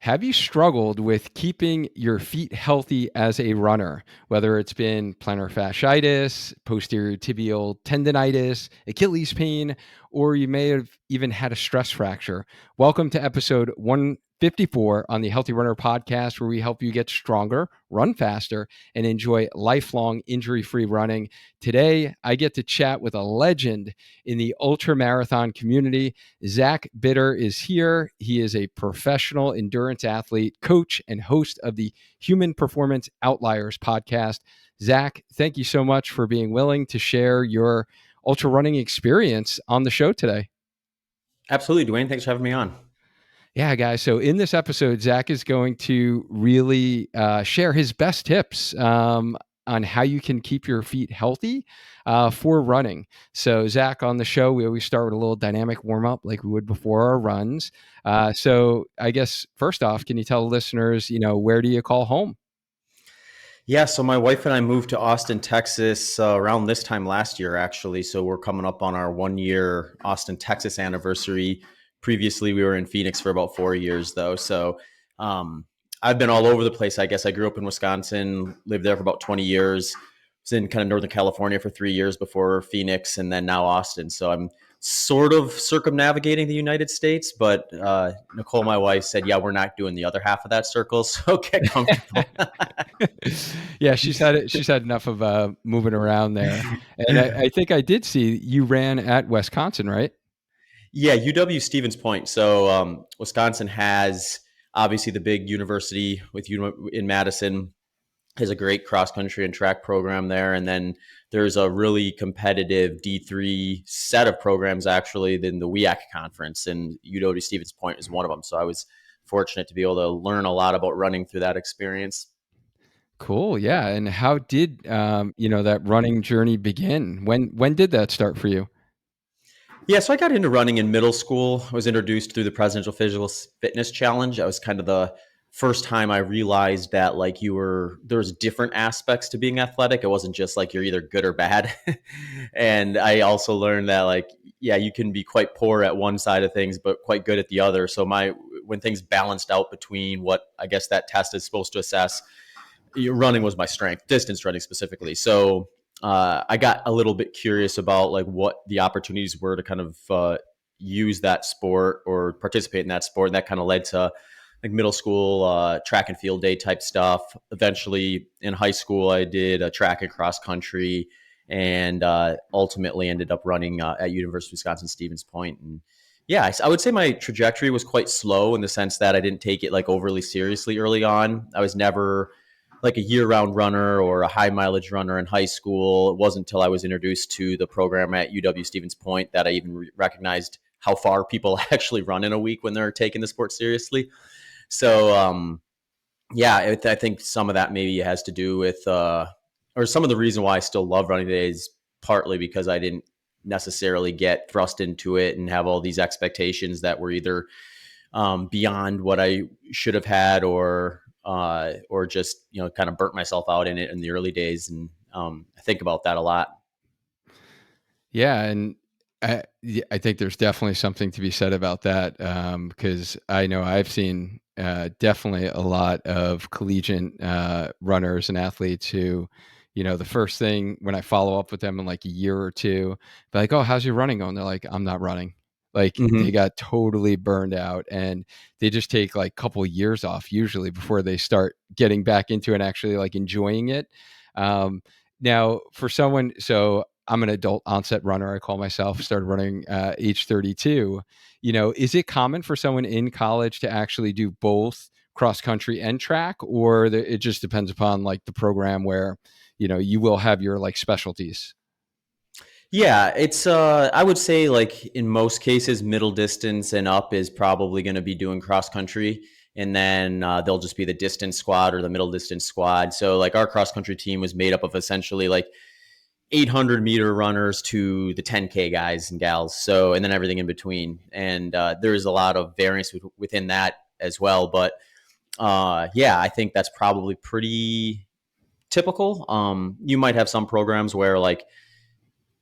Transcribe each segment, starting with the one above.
Have you struggled with keeping your feet healthy as a runner, whether it's been plantar fasciitis, posterior tibial tendonitis, Achilles pain, or you may have even had a stress fracture? Welcome to episode 154 on the Healthy Runner podcast, where we help you get stronger, run faster, and enjoy lifelong injury-free running. Today, I get to chat with a legend in the ultramarathon community. Zack Bitter is here. He is a professional endurance athlete, coach, and host of the Human Performance Outliers podcast. Zack, thank you so much for being willing to share your ultra running experience on the show today. Absolutely, Duane. Thanks for having me on. Yeah, guys. So in this episode, Zack is going to really share his best tips on how you can keep your feet healthy for running. So, Zack, on the show, we always start with a little dynamic warm up like we would before our runs. So, I guess first off, can you tell listeners, where do you call home? Yeah, so my wife and I moved to Austin, Texas around this time last year, actually. So we're coming up on our 1 year Austin, Texas anniversary. Previously, we were in Phoenix for about 4 years, though. So um, I've been all over the place. I guess I grew up in Wisconsin, lived there for about 20 years. Was in kind of Northern California for 3 years before Phoenix, and then now Austin. So I'm sort of circumnavigating the United States, but Nicole, my wife, said, yeah, we're not doing the other half of that circle, so get comfortable. Yeah, she's had enough of moving around there. And I think I did see you ran at Wisconsin, right? Yeah, UW Stevens Point. So Wisconsin has obviously the big university in Madison, has a great cross country and track program there, and then there's a really competitive D3 set of programs actually in the WEAC conference, and UW Stevens Point is one of them. So I was fortunate to be able to learn a lot about running through that experience. Cool. Yeah. And how did that running journey begin? When did that start for you? Yeah, so I got into running in middle school. I was introduced through the Presidential Physical Fitness Challenge. That was kind of the first time I realized that there's different aspects to being athletic. It wasn't just like you're either good or bad. And I also learned that yeah, you can be quite poor at one side of things, but quite good at the other. So when things balanced out between what I guess that test is supposed to assess, running was my strength, distance running specifically. So I got a little bit curious about like what the opportunities were to kind of use that sport or participate in that sport, and that kind of led to like middle school track and field day type stuff. Eventually, in high school, I did a track and cross country, and ultimately ended up running at University of Wisconsin Stevens Point. And yeah, I would say my trajectory was quite slow in the sense that I didn't take it like overly seriously early on. I was never like a year-round runner or a high mileage runner in high school. It wasn't until I was introduced to the program at UW Stevens Point that I even recognized how far people actually run in a week when they're taking the sport seriously. So, yeah, I think some of that maybe has to do with, or some of the reason why I still love running today is partly because I didn't necessarily get thrust into it and have all these expectations that were either beyond what I should have had, or just kind of burnt myself out in it in the early days. And I think about that a lot. Yeah, and I think there's definitely something to be said about that because I know I've seen definitely a lot of collegiate runners and athletes who, the first thing when I follow up with them in like a year or two, they're like, "Oh, how's your running going?" They're like, "I'm not running." Like they Mm-hmm. got totally burned out, and they just take like a couple of years off usually before they start getting back into and actually like enjoying it. Now, for someone, so I'm an adult onset runner. I call myself. Started running age 32. Is it common for someone in college to actually do both cross country and track, or it just depends upon like the program where you will have your like specialties? Yeah, it's I would say like in most cases, middle distance and up is probably going to be doing cross country, and then they'll just be the distance squad or the middle distance squad. So like our cross country team was made up of essentially like 800-meter runners to the 10K guys and gals. So, and then everything in between. And there's a lot of variance within that as well. But yeah, I think that's probably pretty typical. You might have some programs where like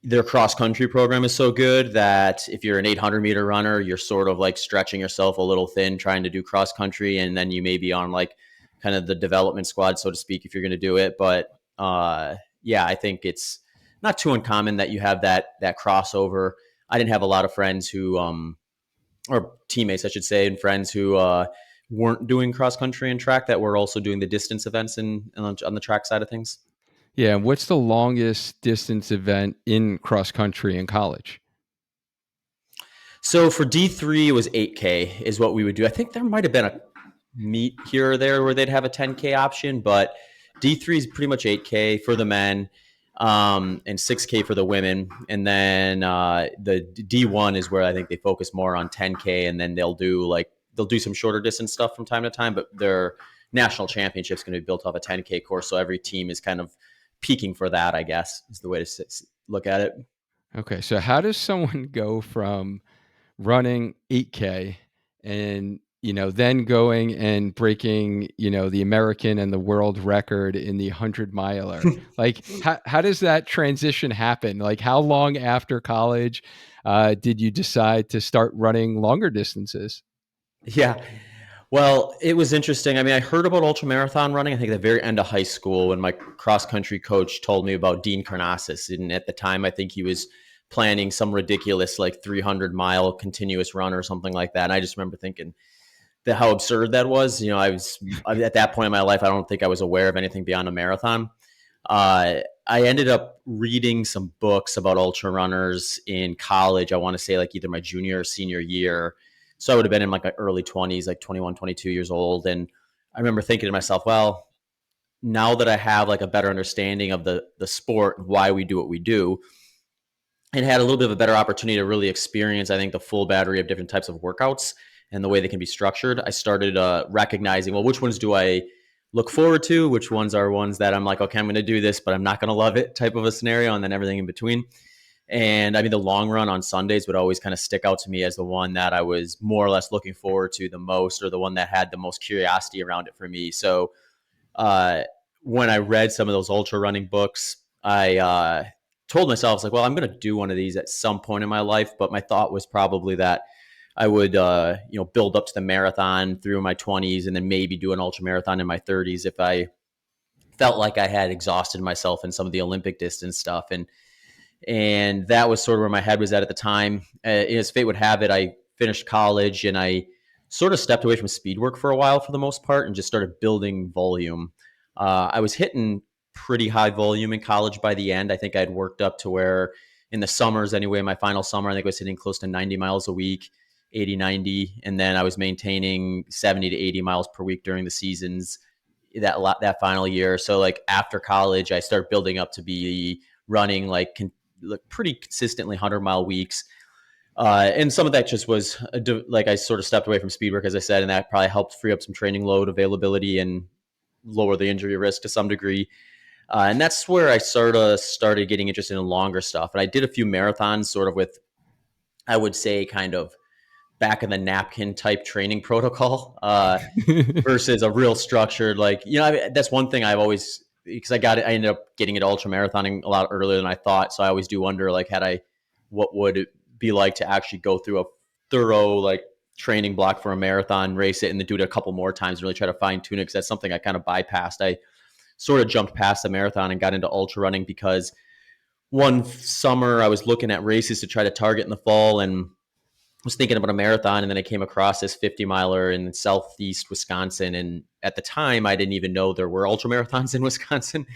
their cross country program is so good that if you're an 800-meter runner, you're sort of like stretching yourself a little thin trying to do cross country, and then you may be on like kind of the development squad, so to speak, if you're going to do it. But yeah, I think it's not too uncommon that you have that crossover. I didn't have a lot of friends who or teammates, I should say, and friends who weren't doing cross country and track that were also doing the distance events on the track side of things. Yeah, and what's the longest distance event in cross country in college? So for D3, it was 8K is what we would do. I think there might have been a meet here or there where they'd have a 10K option, but D3 is pretty much 8K for the men, and 6K for the women. And then the D1 is where I think they focus more on 10K, and then they'll do some shorter distance stuff from time to time, but their national championship's going to be built off a 10K course. So every team is kind of peaking for that, I guess, is the way to look at it. Okay, so how does someone go from running 8K and, then going and breaking, the American and the world record in the 100 miler? Like, how does that transition happen? Like, how long after college did you decide to start running longer distances? Yeah. Well, it was interesting. I mean, I heard about ultramarathon running, I think, at the very end of high school when my cross country coach told me about Dean Karnazes. And at the time, I think he was planning some ridiculous, like 300-mile continuous run or something like that. And I just remember thinking that how absurd that was. At that point in my life, I don't think I was aware of anything beyond a marathon. I ended up reading some books about ultra runners in college. I want to say like either my junior or senior year. So I would have been in like my early 20s, like 21, 22 years old. And I remember thinking to myself, well, now that I have like a better understanding of the sport and why we do what we do, and had a little bit of a better opportunity to really experience, I think, the full battery of different types of workouts and the way they can be structured, I started recognizing, well, which ones do I look forward to? Which ones are ones that I'm like, okay, I'm going to do this, but I'm not going to love it type of a scenario, and then everything in between. And I mean, the long run on Sundays would always kind of stick out to me as the one that I was more or less looking forward to the most, or the one that had the most curiosity around it for me. So uh, when I read some of those ultra running books, I told myself, I was like, well, I'm going to do one of these at some point in my life. But my thought was probably that I would, build up to the marathon through my 20s, and then maybe do an ultra marathon in my 30s if I felt like I had exhausted myself in some of the Olympic distance stuff. And that was sort of where my head was at the time. As fate would have it, I finished college and I sort of stepped away from speed work for a while for the most part and just started building volume. I was hitting pretty high volume in college by the end. I think I'd worked up to where in the summers anyway, my final summer, I think I was hitting close to 90 miles a week, 80, 90. And then I was maintaining 70 to 80 miles per week during the seasons that final year. So like after college, I started building up to be running like pretty consistently 100-mile weeks. And some of that just was like I sort of stepped away from speed work, as I said, and that probably helped free up some training load availability and lower the injury risk to some degree. And that's where I sort of started getting interested in longer stuff. And I did a few marathons sort of with, I would say, kind of back of the napkin type training protocol. Versus a real structured, like, I mean, that's one thing I've always, because I ended up getting into ultra marathoning a lot earlier than I thought. So I always do wonder, like, what would it be like to actually go through a thorough, like, training block for a marathon, race it, and then do it a couple more times and really try to fine tune it. Cause that's something I kind of bypassed. I sort of jumped past the marathon and got into ultra running because one summer I was looking at races to try to target in the fall, and was thinking about a marathon, and then I came across this 50 miler in southeast Wisconsin. And at the time, I didn't even know there were ultra marathons in Wisconsin.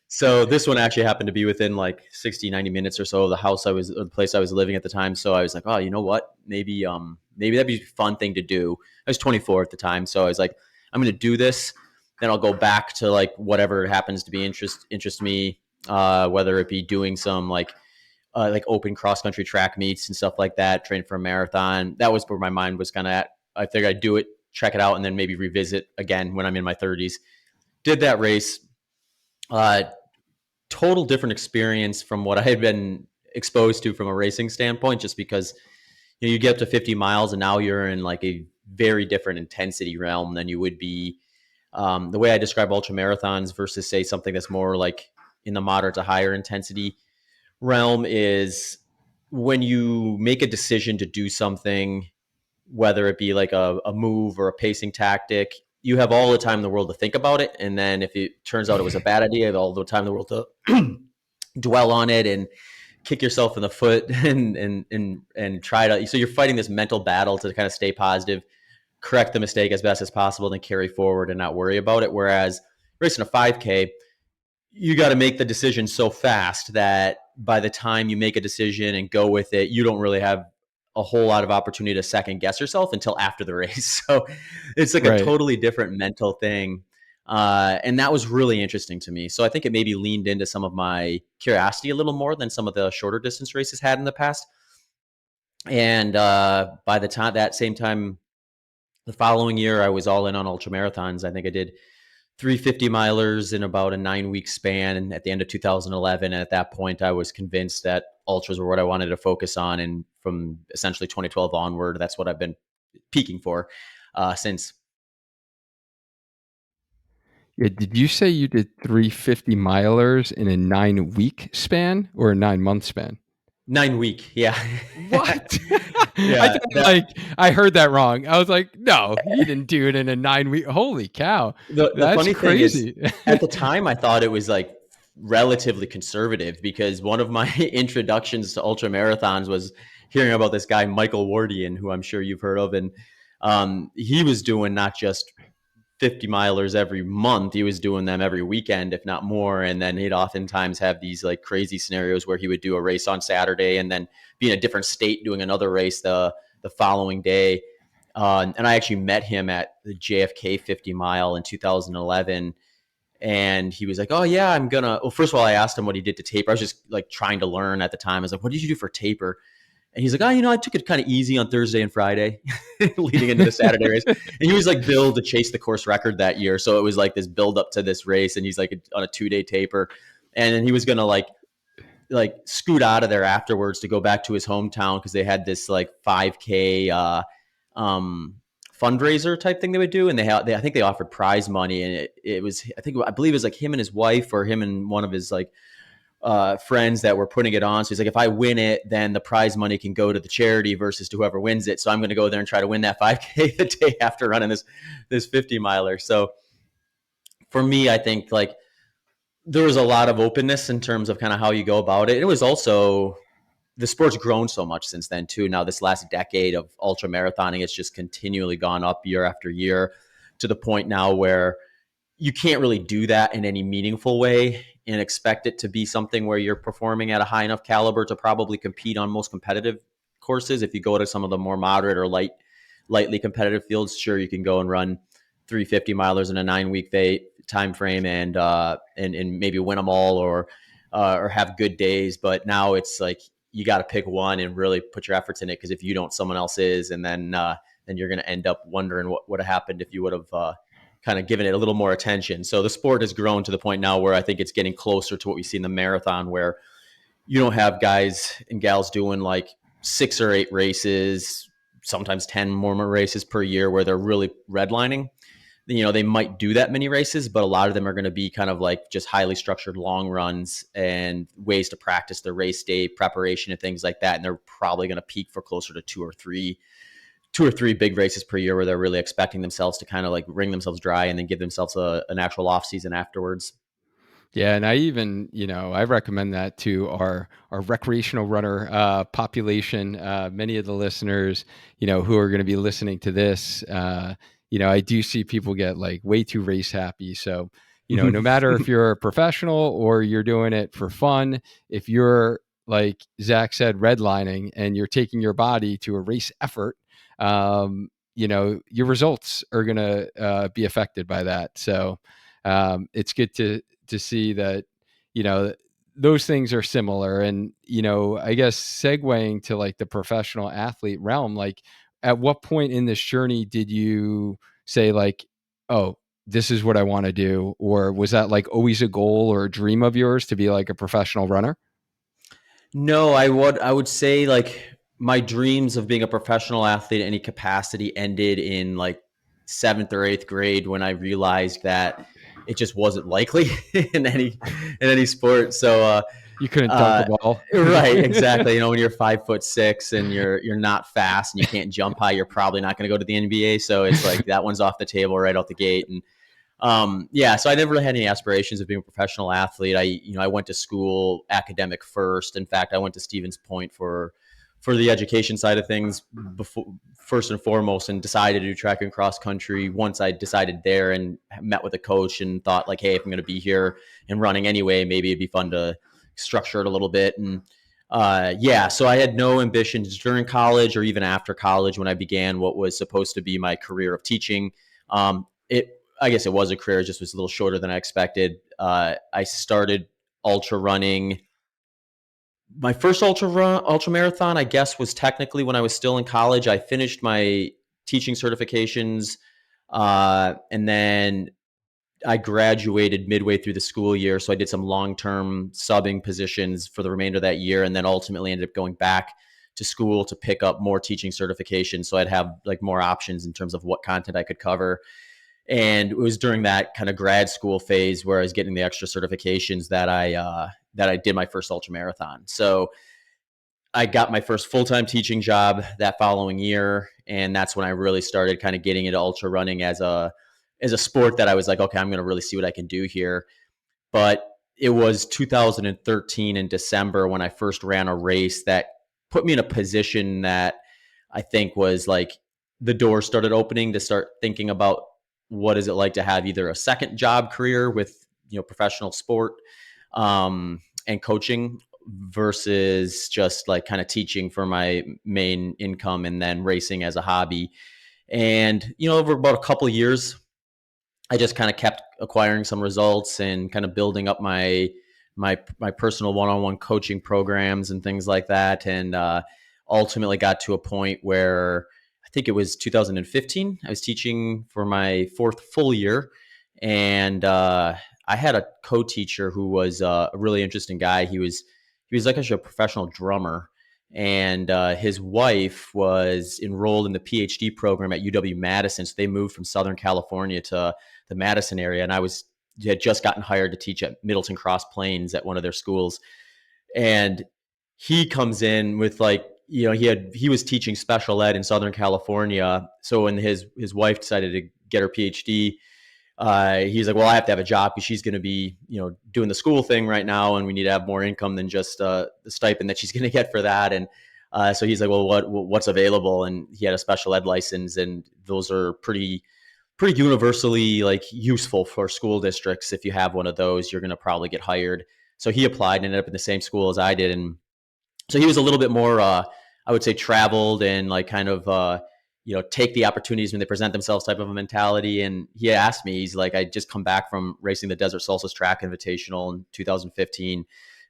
So this one actually happened to be within like 60, 90 minutes or so of the place I was living at the time. So I was like, oh, you know what? Maybe that'd be a fun thing to do. I was 24 at the time. So I was like, I'm going to do this. Then I'll go back to like whatever happens to be interest me, whether it be doing some like open cross country track meets and stuff like that, train for a marathon. That was where my mind was kind of at. I figured I'd do it, check it out, and then maybe revisit again when I'm in my 30s. Did that race. Uh, Total different experience from what I had been exposed to from a racing standpoint, just because you get up to 50 miles and now you're in like a very different intensity realm than you would be. The way I describe ultra marathons versus say something that's more like in the moderate to higher intensity realm is when you make a decision to do something, whether it be like a move or a pacing tactic, you have all the time in the world to think about it. And then if it turns out it was a bad idea, you have all the time in the world to dwell on it and kick yourself in the foot and try to. So you're fighting this mental battle to kind of stay positive, correct the mistake as best as possible, then carry forward and not worry about it. Whereas racing a 5K, you got to make the decision so fast that by the time you make a decision and go with it, you don't really have a whole lot of opportunity to second guess yourself until after the race. So it's like a Right. totally different mental thing. And that was really interesting to me. So I think it maybe leaned into some of my curiosity a little more than some of the shorter distance races had in the past. And by the time that same time, the following year, I was all in on ultramarathons. I think I did 350 milers in about a 9 week span at the end of 2011. And at that point, I was convinced that ultras were what I wanted to focus on. And from essentially 2012 onward, that's what I've been peaking for since. Yeah, did you say you did 350 milers in a 9-week span or a 9-month span? 9 week, yeah. What? I Yeah, thought, like, I heard that wrong. I was like, "No, he didn't do it in a 9-week." Holy cow. the That's funny thing is, crazy. at the time, I thought it was like relatively conservative because one of my introductions to ultra marathons was hearing about this guy Michael Wardian, who I'm sure you've heard of, and he was doing not just 50 milers every month. He was doing them every weekend, if not more. And then he'd oftentimes have these like crazy scenarios where he would do a race on Saturday and then be in a different state doing another race the following day. And I actually met him at the JFK 50 mile in 2011. And he was like, "Oh yeah, I'm gonna." Well, first of all, I asked him what he did to taper. I was just like trying to learn at the time. I was like, "What did you do for taper?" And he's like, "Oh, I took it kind of easy on Thursday and Friday leading into the Saturday race." And he was like billed to chase the course record that year. So it was like this build up to this race. And he's like on a 2 day taper. And then he was going to like scoot out of there afterwards to go back to his hometown because they had this like 5K um, fundraiser type thing they would do. And I think they offered prize money. And it was, I believe it was like him and his wife or him and one of his like friends that were putting it on. So he's like, if I win it, then the prize money can go to the charity versus to whoever wins it. So I'm going to go there and try to win that 5K the day after running this 50 miler. So for me, I think like there was a lot of openness in terms of kind of how you go about it. It was also the sport's grown so much since then too. Now this last decade of ultra marathoning, it's just continually gone up year after year to the point now where you can't really do that in any meaningful way and expect it to be something where you're performing at a high enough caliber to probably compete on most competitive courses. If you go to some of the more moderate or lightly competitive fields, sure, you can go and run 350 milers in a 9 week time frame and maybe win them all or have good days. But now it's like you got to pick one and really put your efforts in it because if you don't, someone else is, and then you're going to end up wondering what would have happened if you would have kind of given it a little more attention. So the sport has grown to the point now where I think it's getting closer to what we see in the marathon, where you don't have guys and gals doing like 6 or 8 races, sometimes 10 more races per year where they're really redlining. They might do that many races, but a lot of them are going to be kind of like just highly structured long runs and ways to practice their race day preparation and things like that. And they're probably going to peak for closer to two or three big races per year where they're really expecting themselves to kind of like wring themselves dry and then give themselves an actual off season afterwards. Yeah, and I even, I recommend that to our recreational runner population. Many of the listeners, who are going to be listening to this, I do see people get like way too race happy. So, no matter if you're a professional or you're doing it for fun, if you're like Zach said, redlining and you're taking your body to a race effort, your results are going to be affected by that. So, it's good to see that you know those things are similar. And I guess segueing to like the professional athlete realm, like at what point in this journey did you say like, oh, this is what I want to do? Or was that like always a goal or a dream of yours to be like a professional runner? No, I would say like my dreams of being a professional athlete in any capacity ended in like seventh or eighth grade when I realized that it just wasn't likely in any sport. So You couldn't dunk a Uh, ball. right, exactly. You know, when you're 5'6" and you're not fast and you can't jump high, you're probably not going to go to the NBA. So it's like that one's off the table right out the gate. And yeah, so I never really had any aspirations of being a professional athlete. I went to school academic first. In fact, I went to Stevens Point for the education side of things before, first and foremost, and decided to do track and cross country once I decided there and met with a coach and thought like, hey, if I'm going to be here and running anyway, maybe it'd be fun to structure it a little bit. And yeah, so I had no ambitions during college or even after college when I began what was supposed to be my career of teaching. I guess it was a career, it just was a little shorter than I expected. I started ultra running. My first ultra marathon, I guess, was technically when I was still in college. I finished my teaching certifications, and then I graduated midway through the school year. So I did some long-term subbing positions for the remainder of that year, and then ultimately ended up going back to school to pick up more teaching certifications. So I'd have like more options in terms of what content I could cover. And it was during that kind of grad school phase where I was getting the extra certifications that I did my first ultra marathon. So I got my first full-time teaching job that following year, and that's when I really started kind of getting into ultra running as a sport that I was like, okay, I'm going to really see what I can do here. But it was 2013 in December when I first ran a race that put me in a position that I think was like the door started opening to start thinking about what is it like to have either a second job career with, you know, professional sport, and coaching versus just like kind of teaching for my main income and then racing as a hobby. And, you know, over about a couple of years, I just kind of kept acquiring some results and kind of building up my personal one-on-one coaching programs and things like that. And ultimately got to a point where I think it was 2015. I was teaching for my fourth full year, and I had a co-teacher who was a really interesting guy. He was like actually a professional drummer, and his wife was enrolled in the PhD program at UW Madison. So they moved from Southern California to the Madison area, and had just gotten hired to teach at Middleton Cross Plains at one of their schools. And he comes in with like, you know, he was teaching special ed in Southern California. So when his wife decided to get her PhD, he's like, well, I have to have a job because she's going to be, you know, doing the school thing right now, and we need to have more income than just the stipend that she's going to get for that. And so he's like, well, what's available? And he had a special ed license, and those are pretty universally like useful for school districts. If you have one of those, you're going to probably get hired. So he applied and ended up in the same school as I did, and so he was a little bit more, I would say, traveled and like kind of, you know, take the opportunities when they present themselves type of a mentality. And he asked me, he's like, I just come back from racing the Desert Solstice Track Invitational in 2015.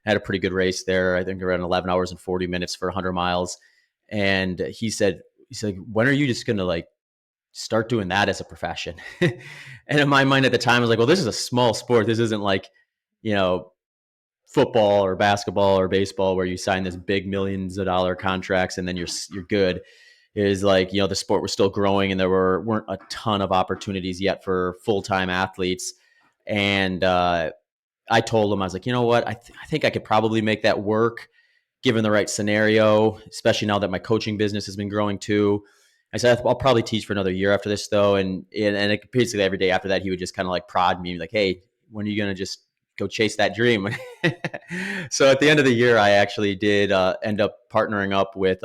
I had a pretty good race there. I think around 11 hours and 40 minutes for 100 miles. And he's like, when are you just going to like start doing that as a profession? And in my mind at the time, I was like, well, this is a small sport. This isn't like, you know, football or basketball or baseball where you sign this big millions of dollar contracts and then you're good. Is like, you know, the sport was still growing and there weren't a ton of opportunities yet for full-time athletes. And I told him, I was like, you know what, I think I could probably make that work given the right scenario, especially now that my coaching business has been growing too. I said, I'll probably teach for another year after this though. And it, basically every day after that, he would just kind of like prod me like, hey, when are you going to just go chase that dream? So at the end of the year, I actually did end up partnering up with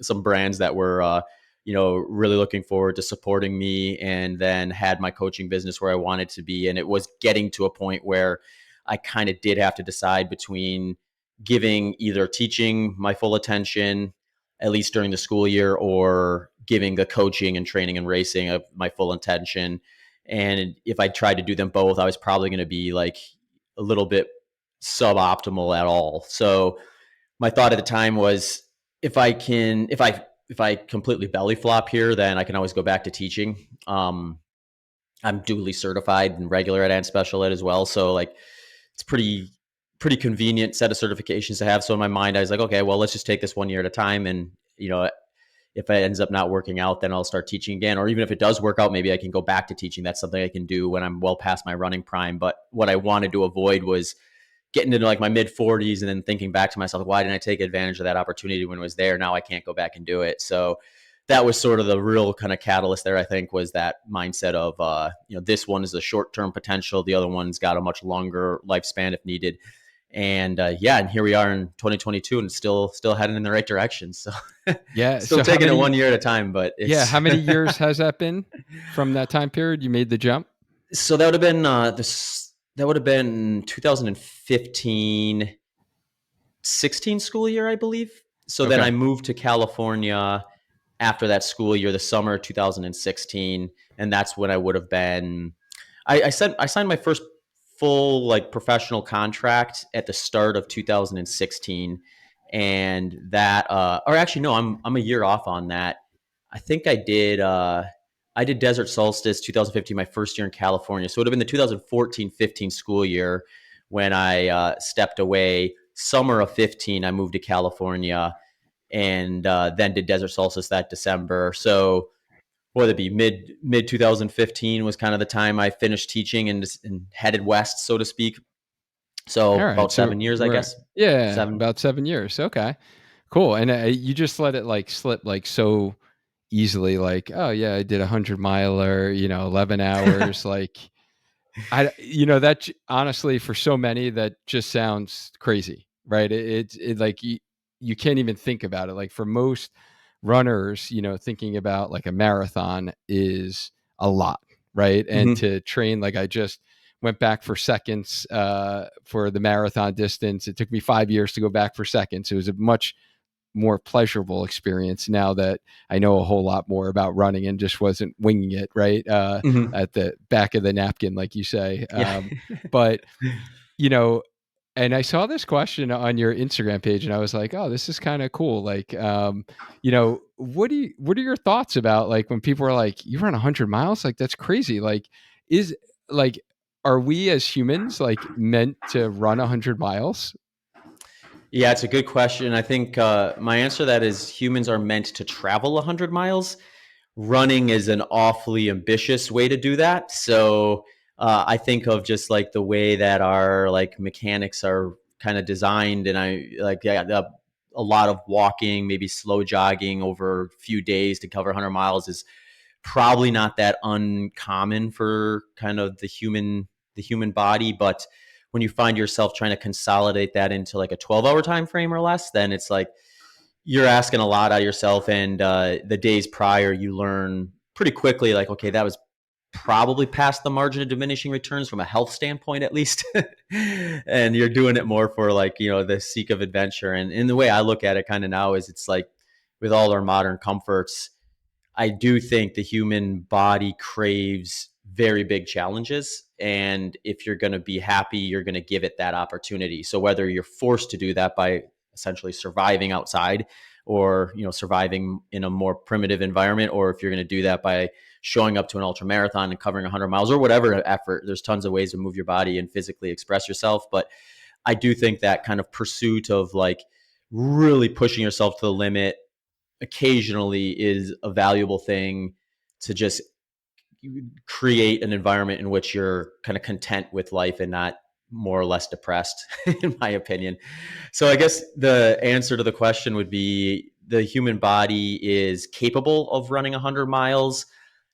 some brands that were, you know, really looking forward to supporting me, and then had my coaching business where I wanted to be. And it was getting to a point where I kind of did have to decide between giving either teaching my full attention, at least during the school year, or giving the coaching and training and racing of my full attention. And if I tried to do them both, I was probably going to be like a little bit suboptimal at all. So my thought at the time was, if I completely belly flop here, then I can always go back to teaching. I'm duly certified and regular ed and special ed as well. So like it's pretty convenient set of certifications to have. So in my mind, I was like, okay, well, let's just take this one year at a time. And, you know, if it ends up not working out, then I'll start teaching again. Or even if it does work out, maybe I can go back to teaching. That's something I can do when I'm well past my running prime. But what I wanted to avoid was getting into like my mid 40s and then thinking back to myself, why didn't I take advantage of that opportunity when it was there? Now I can't go back and do it. So that was sort of the real kind of catalyst there, I think, was that mindset of, this one is a short term potential. The other one's got a much longer lifespan if needed. And and here we are in 2022 and still heading in the right direction. So Yeah. still So how taking it many? one year at a time, but Yeah, it's how many years has that been from that time period you made the jump? so that would have been this that would have been 2015 16 school year, I believe. So then I Okay. moved to California after that school year, the summer of 2016, and that's when I would have been. I signed my first full like professional contract at the start of 2016, and that or actually no, I'm a year off on that. I think I did Desert Solstice 2015, my first year in California. So it would have been the 2014-15 school year when I stepped away. Summer of 15, I moved to California and then did Desert Solstice that December. So what would it be? Mid 2015 was kind of the time I finished teaching and headed west, so to speak. All So right. about So 7 years, I we're guess. yeah, Seven. about 7 years. Okay. Cool. And you just let it like slip like so easily, like, oh yeah, I did 100 miler, 11 hours. Like that honestly, for so many, that just sounds crazy, right? It like you can't even think about it. Like for most runners, thinking about like a marathon is a lot, right? And Mm-hmm. to train, like I just went back for seconds for the marathon distance. It took me 5 years to go back for seconds. It was a much more pleasurable experience now that I know a whole lot more about running and just wasn't winging it right Mm-hmm. at the back of the napkin, like you say. Yeah. But you know, and I saw this question on your Instagram page, and I was like, "Oh, this is kind of cool." Like, what are your thoughts about like when people are like, "You run 100 miles? Like, that's crazy." Like, is like, are we as humans like meant to run 100 miles? Yeah, it's a good question. I think my answer to that is humans are meant to travel 100 miles. Running is an awfully ambitious way to do that. So I think of just like the way that our like mechanics are kind of designed, and I like a lot of walking, maybe slow jogging over a few days to cover 100 miles is probably not that uncommon for kind of the human body. But when you find yourself trying to consolidate that into like a 12-hour time frame or less, then it's like you're asking a lot out of yourself. And the days prior, you learn pretty quickly, like, okay, that was probably past the margin of diminishing returns from a health standpoint, at least. And you're doing it more for like, the seek of adventure. And in the way I look at it kind of now is it's like with all our modern comforts, I do think the human body craves very big challenges. And if you're going to be happy, you're going to give it that opportunity. So whether you're forced to do that by essentially surviving outside or, surviving in a more primitive environment, or if you're going to do that by showing up to an ultra marathon and covering 100 miles or whatever effort, there's tons of ways to move your body and physically express yourself. But I do think that kind of pursuit of like really pushing yourself to the limit occasionally is a valuable thing to just create an environment in which you're kind of content with life and not more or less depressed, in my opinion. So I guess the answer to the question would be the human body is capable of running 100 miles.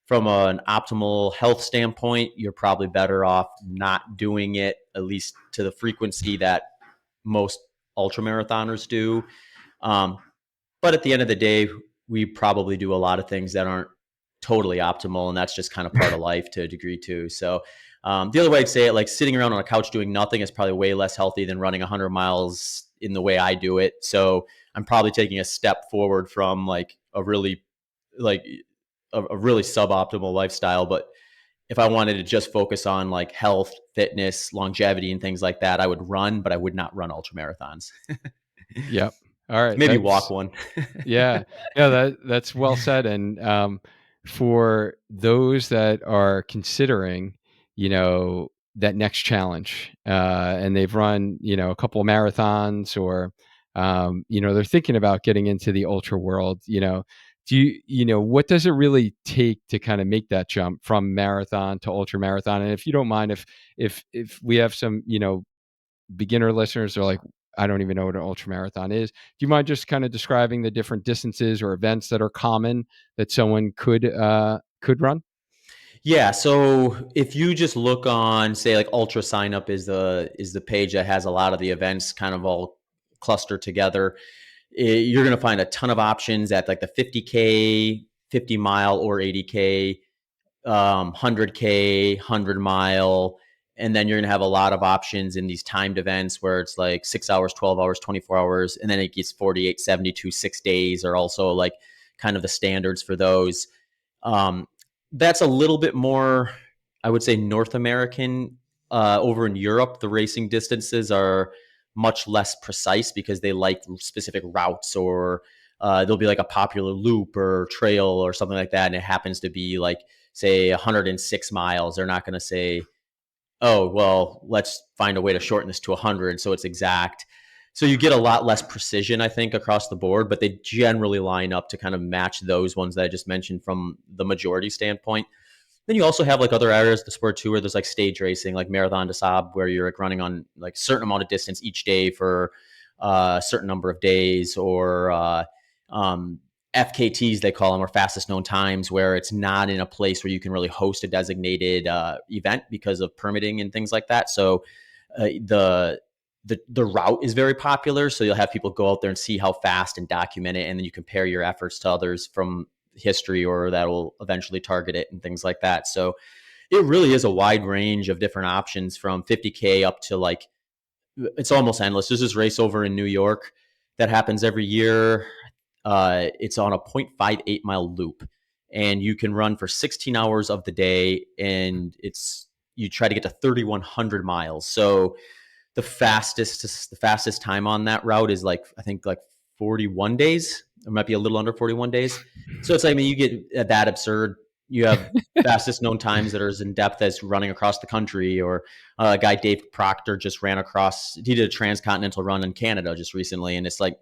From an optimal health standpoint, you're probably better off not doing it, at least to the frequency that most ultramarathoners do. Um, but at the end of the day, we probably do a lot of things that aren't totally optimal, and that's just kind of part of life to a degree too. So the other way I'd say it, like sitting around on a couch doing nothing is probably way less healthy than running 100 miles in the way I do it. So I'm probably taking a step forward from like a really suboptimal lifestyle. But if I wanted to just focus on like health, fitness, longevity, and things like that, I would run, but I would not run ultra marathons. Yep. All right. Maybe walk one. Yeah. Yeah, that's well said. And for those that are considering, that next challenge, and they've run, a couple of marathons, or they're thinking about getting into the ultra world, what does it really take to kind of make that jump from marathon to ultra marathon? And if you don't mind, if we have some, beginner listeners are like, I don't even know what an ultramarathon is. Do you mind just kind of describing the different distances or events that are common that someone could run? Yeah, so if you just look on, say, like Ultra Sign Up is the page that has a lot of the events kind of all clustered together. You're going to find a ton of options at like the 50K, 50 mile or 80K, 100K, 100 mile. And then you're going to have a lot of options in these timed events where it's like 6 hours, 12 hours, 24 hours. And then it gets 48, 72, 6 days are also like kind of the standards for those. Um, that's a little bit more, I would say, North American. Over in Europe, the racing distances are much less precise because they like specific routes, or there'll be like a popular loop or trail or something like that. And it happens to be like, say, 106 miles. They're not going to say, oh, well, let's find a way to shorten this to 100 so it's exact. So you get a lot less precision, I think, across the board, but they generally line up to kind of match those ones that I just mentioned from the majority standpoint. Then you also have like other areas of the sport too, where there's like stage racing, like Marathon des Sables, where you're like running on like certain amount of distance each day for a certain number of days, or FKTs they call them, or fastest known times, where it's not in a place where you can really host a designated event because of permitting and things like that. So the route is very popular. So you'll have people go out there and see how fast and document it, and then you compare your efforts to others from history, or that will eventually target it and things like that. So it really is a wide range of different options from 50K up to like, it's almost endless. There's this race over in New York that happens every year. It's on a 0.58 mile loop, and you can run for 16 hours of the day, and you try to get to 3,100 miles. So the fastest time on that route is like, I think like 41 days. It might be a little under 41 days. So it's like, I mean, you get that absurd. You have fastest known times that are as in depth as running across the country, or a guy, Dave Proctor, just ran across, he did a transcontinental run in Canada just recently. And it's like,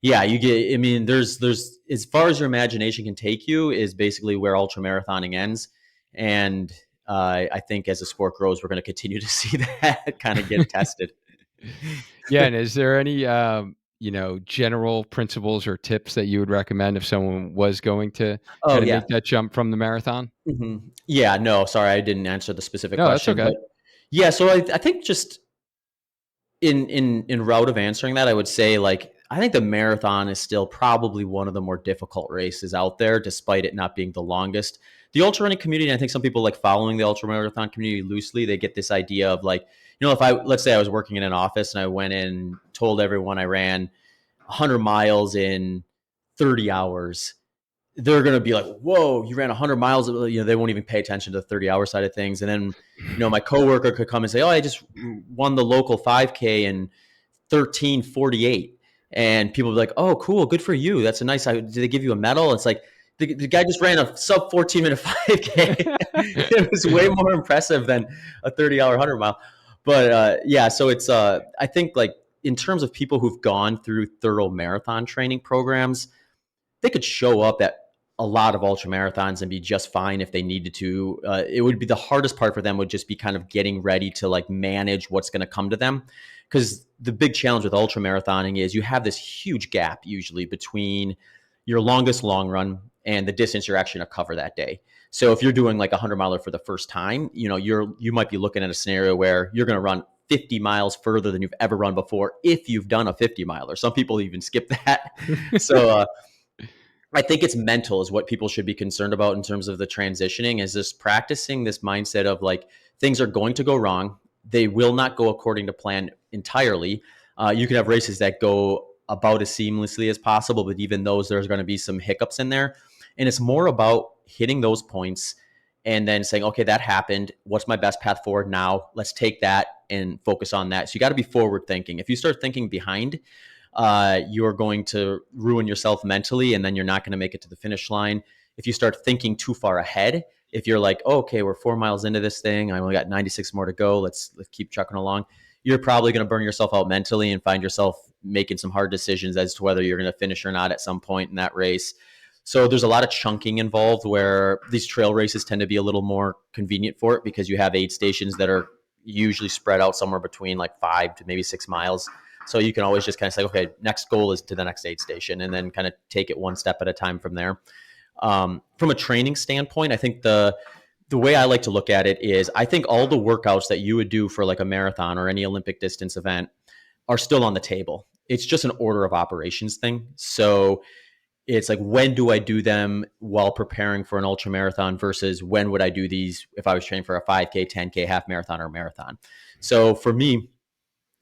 yeah, you get, I mean, there's, as far as your imagination can take you is basically where ultra marathoning ends. And I think as the sport grows, we're going to continue to see that kind of get tested. Yeah, and is there any, general principles or tips that you would recommend if someone was going to Oh, kind of yeah. make that jump from the marathon? Yeah, no, sorry, I didn't answer the specific No, that's question, but okay. yeah, so I think just in route of answering that, I would say, like, I think the marathon is still probably one of the more difficult races out there, despite it not being the longest. The ultra running community, and I think some people like following the ultra marathon community loosely, they get this idea of like, if let's say I was working in an office and I went in and told everyone I ran 100 miles in 30 hours, they're going to be like, whoa, you ran 100 miles. They won't even pay attention to the 30-hour side of things. And then, my coworker could come and say, oh, I just won the local 5K in 13:48. And people be like, oh, cool. Good for you. That's a nice, did they give you a medal? It's like, the guy just ran a sub 14-minute 5K. It was way more impressive than a 30-hour 100 mile. But yeah, so it's, I think like in terms of people who've gone through thorough marathon training programs, they could show up at a lot of ultra marathons and be just fine if they needed to. It would be, the hardest part for them would just be kind of getting ready to like manage what's going to come to them. Because the big challenge with ultra marathoning is you have this huge gap usually between your longest long run and the distance you're actually going to cover that day. So if you're doing like a 100 miler for the first time, you might be looking at a scenario where you're going to run 50 miles further than you've ever run before if you've done a 50 miler. Some people even skip that. So I think it's mental is what people should be concerned about in terms of the transitioning, is just practicing this mindset of like, things are going to go wrong. They will not go according to plan entirely. You can have races that go about as seamlessly as possible, but even those, there's going to be some hiccups in there. And it's more about hitting those points and then saying, okay, that happened. What's my best path forward now? Let's take that and focus on that. So you got to be forward thinking. If you start thinking behind, you're going to ruin yourself mentally, and then you're not going to make it to the finish line. If you start thinking too far ahead, if you're like, oh, okay, we're 4 miles into this thing, I only got 96 more to go, let's keep trucking along, you're probably going to burn yourself out mentally and find yourself making some hard decisions as to whether you're going to finish or not at some point in that race. So there's a lot of chunking involved, where these trail races tend to be a little more convenient for it because you have aid stations that are usually spread out somewhere between like 5 to maybe 6 miles. So you can always just kind of say, okay, next goal is to the next aid station, and then kind of take it one step at a time from there. From a training standpoint, I think the way I like to look at it is I think all the workouts that you would do for like a marathon or any Olympic distance event are still on the table. It's just an order of operations thing. So it's like, when do I do them while preparing for an ultra marathon versus when would I do these if I was training for a 5K, 10K, half marathon, or marathon? So for me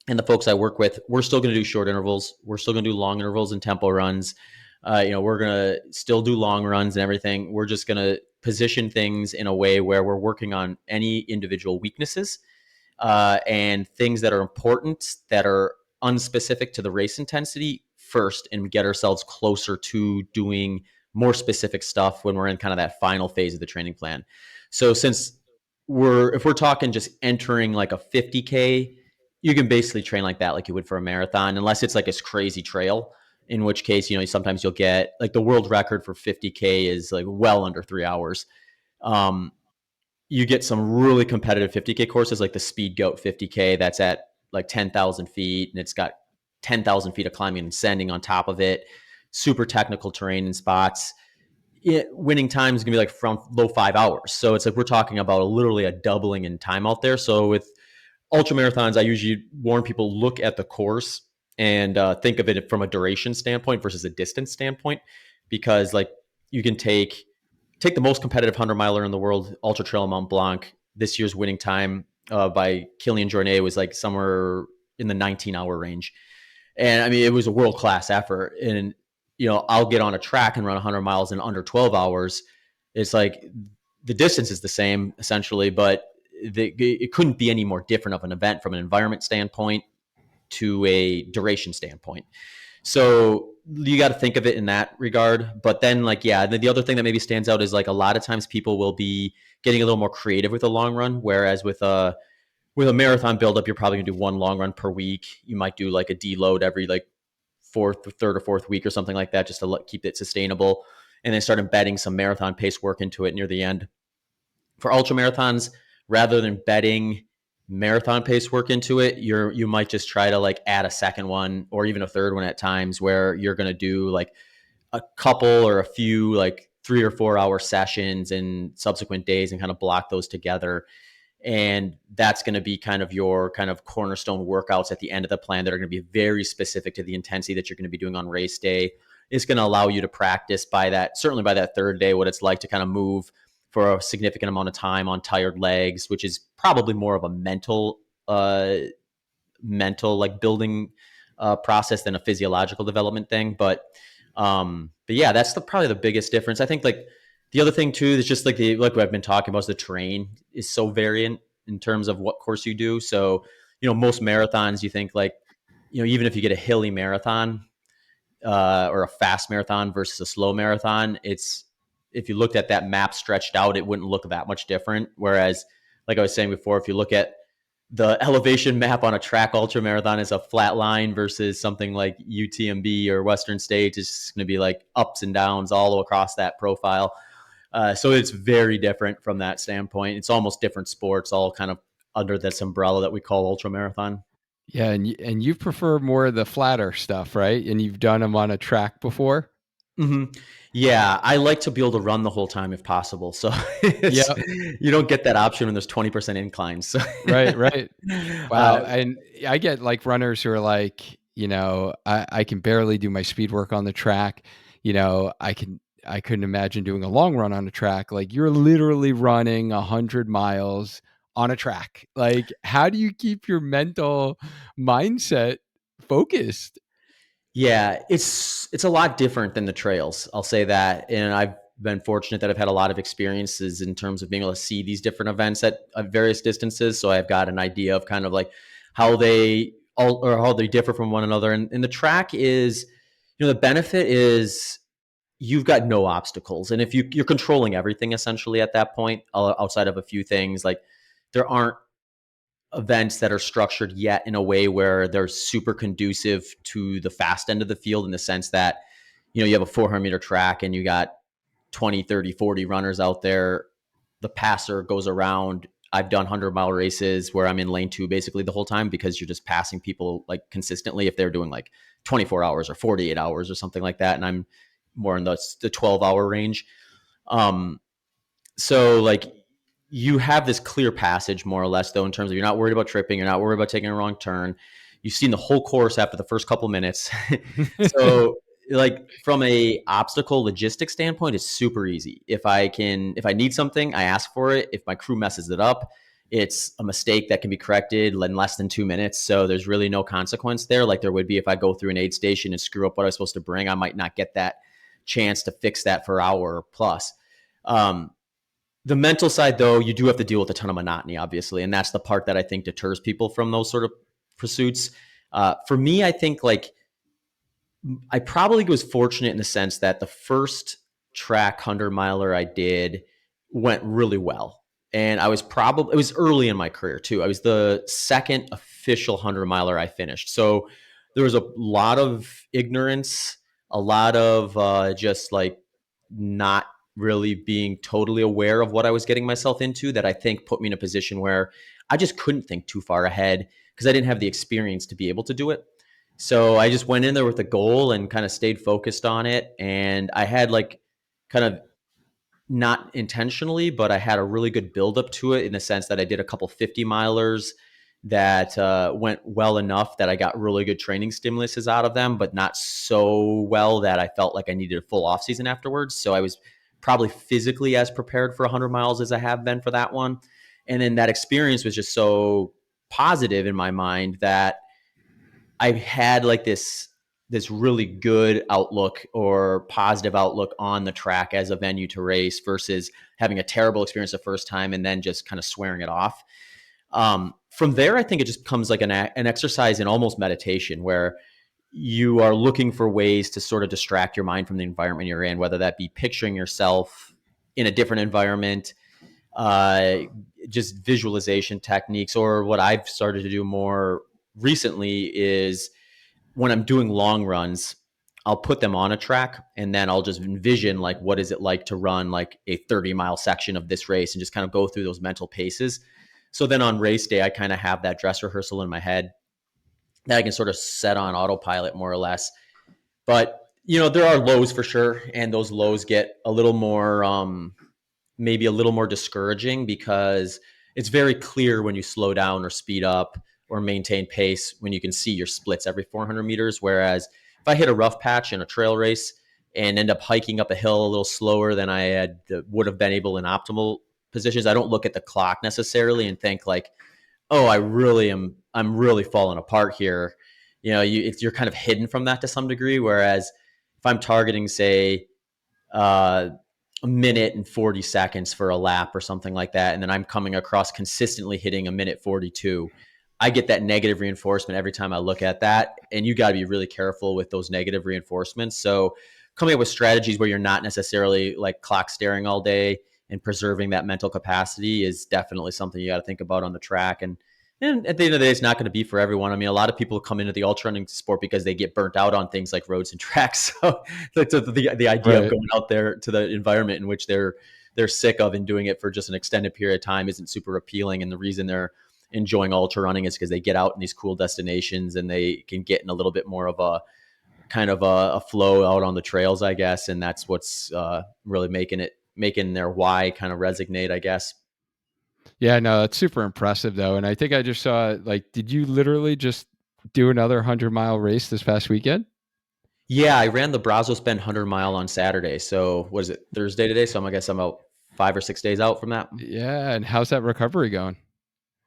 and the folks I work with, we're still going to do short intervals. We're still going to do long intervals and tempo runs. We're going to still do long runs and everything. We're just going to position things in a way where we're working on any individual weaknesses and things that are important that are unspecific to the race intensity first, and get ourselves closer to doing more specific stuff when we're in kind of that final phase of the training plan. So since if we're talking just entering like a 50K, you can basically train like that like you would for a marathon, unless it's like this crazy trail, in which case, sometimes you'll get like the world record for 50K is like well under 3 hours. um, you get some really competitive 50K courses like the Speed Goat 50K that's at like 10,000 feet, and it's got 10,000 feet of climbing and ascending on top of it, super technical terrain and spots. Winning time is going to be like from low 5 hours. So it's like we're talking about literally a doubling in time out there. So with ultra marathons, I usually warn people, look at the course and think of it from a duration standpoint versus a distance standpoint, because like you can take the most competitive 100-miler in the world, Ultra Trail Mont Blanc. This year's winning time by Kilian Jornet was like somewhere in the 19-hour range. And I mean, it was a world-class effort. And, I'll get on a track and run 100 miles in under 12 hours. It's like the distance is the same essentially, but it couldn't be any more different of an event from an environment standpoint to a duration standpoint. So you got to think of it in that regard. But then, like, yeah, the other thing that maybe stands out is like a lot of times people will be getting a little more creative with a long run, whereas with a marathon buildup, you're probably gonna do one long run per week. You might do like a deload every like third or fourth week or something like that, just to keep it sustainable, and then start embedding some marathon pace work into it near the end. For ultra marathons, rather than betting marathon pace work into it, you might just try to like add a second one or even a third one at times, where you're going to do like a couple or a few like 3 or 4 hour sessions in subsequent days and kind of block those together. And that's going to be kind of your kind of cornerstone workouts at the end of the plan that are going to be very specific to the intensity that you're going to be doing on race day. It's going to allow you to practice certainly by that third day, what it's like to kind of move for a significant amount of time on tired legs, which is probably more of a mental like building process than a physiological development thing. But yeah, that's probably the biggest difference. I think like the other thing too is just like what I've been talking about is the terrain is so variant in terms of what course you do. So most marathons, you think like even if you get a hilly marathon or a fast marathon versus a slow marathon, if you looked at that map stretched out, it wouldn't look that much different. Whereas, like I was saying before, if you look at the elevation map on a track ultra marathon is a flat line versus something like UTMB or Western States, it's going to be like ups and downs all across that profile. So it's very different from that standpoint. It's almost different sports, all kind of under this umbrella that we call ultra marathon. Yeah, and you prefer more of the flatter stuff, right? And you've done them on a track before? Mm-hmm. Yeah, I like to be able to run the whole time if possible. So Yeah. you don't get that option when there's 20% inclines. So Right, right. Wow, uh, and I get, like, runners who are like, I can barely do my speed work on the track, I couldn't imagine doing a long run on a track, like, you're literally running 100 miles on a track, like, how do you keep your mental mindset focused? Yeah, it's a lot different than the trails. I'll say that, and I've been fortunate that I've had a lot of experiences in terms of being able to see these different events at various distances. So I've got an idea of kind of like how they all or how they differ from one another. And the track is, the benefit is you've got no obstacles, and if you're controlling everything essentially at that point, outside of a few things, like there aren't events that are structured yet in a way where they're super conducive to the fast end of the field, in the sense that you have a 400-meter track and you got 20, 30, 40 runners out there. The passer goes around I've done 100-mile races where I'm in lane 2 basically the whole time, because you're just passing people like consistently if they're doing like 24 hours or 48 hours or something like that, and I'm more in the 12-hour range. Um, so like you have this clear passage more or less, though, in terms of you're not worried about tripping, you're not worried about taking a wrong turn. You've seen the whole course after the first couple minutes. So like from a obstacle logistics standpoint, it's super easy. If I need something, I ask for it. If my crew messes it up, it's a mistake that can be corrected in less than 2 minutes. So there's really no consequence there, like there would be if I go through an aid station and screw up what I was supposed to bring. I might not get that chance to fix that for an hour plus. Um, the mental side, though, you do have to deal with a ton of monotony, obviously, and that's the part that I think deters people from those sort of pursuits. For me, I think like I probably was fortunate in the sense that the first track 100-miler I did went really well. And it was early in my career too. I was the second official 100-miler I finished. So there was a lot of ignorance, a lot of just like not really being totally aware of what I was getting myself into, that I think put me in a position where I just couldn't think too far ahead because I didn't have the experience to be able to do it. So I just went in there with a goal and kind of stayed focused on it. And I had like kind of not intentionally, but I had a really good buildup to it in the sense that I did a couple 50 milers that went well enough that I got really good training stimuluses out of them, but not so well that I felt like I needed a full off season afterwards. So I was probably physically as prepared for 100 miles as I have been for that one. And then that experience was just so positive in my mind that I had like this really good outlook or positive outlook on the track as a venue to race versus having a terrible experience the first time and then just kind of swearing it off. From there, I think it just becomes like an exercise in almost meditation where you are looking for ways to sort of distract your mind from the environment you're in, whether that be picturing yourself in a different environment, uh, just visualization techniques, or what I've started to do more recently is when I'm doing long runs, I'll put them on a track and then I'll just envision like what is it like to run like a 30-mile section of this race and just kind of go through those mental paces. So then on race day, I kind of have that dress rehearsal in my head that I can sort of set on autopilot more or less. But there are lows for sure, and those lows get a little more maybe a little more discouraging because it's very clear when you slow down or speed up or maintain pace when you can see your splits every 400 meters. Whereas if I hit a rough patch in a trail race and end up hiking up a hill a little slower than would have been able in optimal positions, I don't look at the clock necessarily and think like, oh, I'm really falling apart here. You're kind of hidden from that to some degree. Whereas if I'm targeting, say, uh, a minute and 40 seconds for a lap or something like that, and then I'm coming across consistently hitting a minute 42, I get that negative reinforcement every time I look at that. And you got to be really careful with those negative reinforcements. So coming up with strategies where you're not necessarily like clock staring all day and preserving that mental capacity is definitely something you got to think about on the track. And at the end of the day, it's not going to be for everyone. I mean, a lot of people come into the ultra running sport because they get burnt out on things like roads and tracks. So the idea of Right. going out there to the environment in which they're sick of and doing it for just an extended period of time isn't super appealing. And the reason they're enjoying ultra running is because they get out in these cool destinations and they can get in a little bit more of a kind of a flow out on the trails, I guess. And that's what's really making their why kind of resonate, I guess. Yeah, no, that's super impressive though. And I think I just saw like, did you literally just do another 100-mile race this past weekend? Yeah, I ran the Brazos Bend 100-mile on Saturday. So what is it, Thursday today? So I guess I'm about 5 or 6 days out from that. Yeah, and how's that recovery going?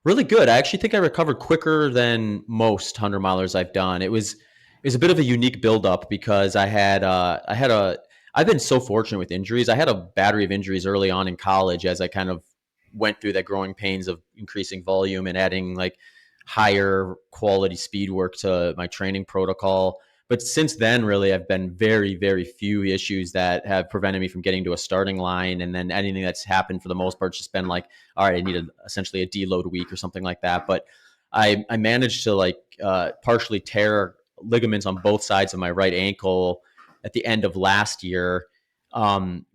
Really good. I actually think I recovered quicker than most 100-milers I've done. It was a bit of a unique buildup because I've been so fortunate with injuries. I had a battery of injuries early on in college as I kind of went through that growing pains of increasing volume and adding like higher quality speed work to my training protocol. But since then, really, I've been very, very few issues that have prevented me from getting to a starting line. And then anything that's happened for the most part just been like, all right, I need essentially a deload week or something like that. But I managed to like partially tear ligaments on both sides of my right ankle at the end of last year.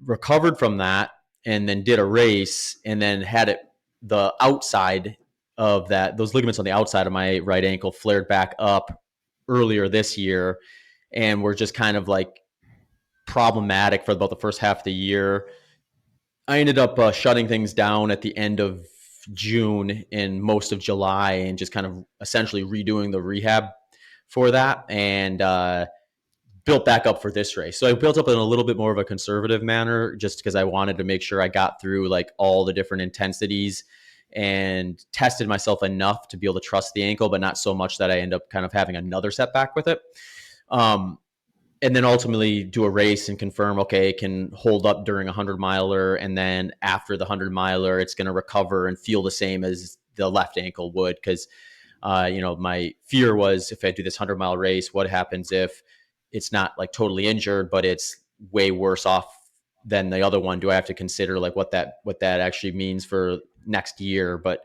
Recovered from that and then did a race and then had it the outside of that, those ligaments on the outside of my right ankle flared back up earlier this year, and were just kind of like problematic for about the first half of the year. I ended up shutting things down at the end of June and most of July, and just kind of essentially redoing the rehab for that, and built back up for this race. So I built up in a little bit more of a conservative manner, just because I wanted to make sure I got through like all the different intensities and tested myself enough to be able to trust the ankle, but not so much that I end up kind of having another setback with it. Um, and then ultimately do a race and confirm, okay, it can hold up during a 100 miler. And then after the 100 miler, it's going to recover and feel the same as the left ankle would. Cause, my fear was, if I do this 100 mile race, what happens if it's not like totally injured, but it's way worse off than the other one? Do I have to consider like what that actually means for next year? But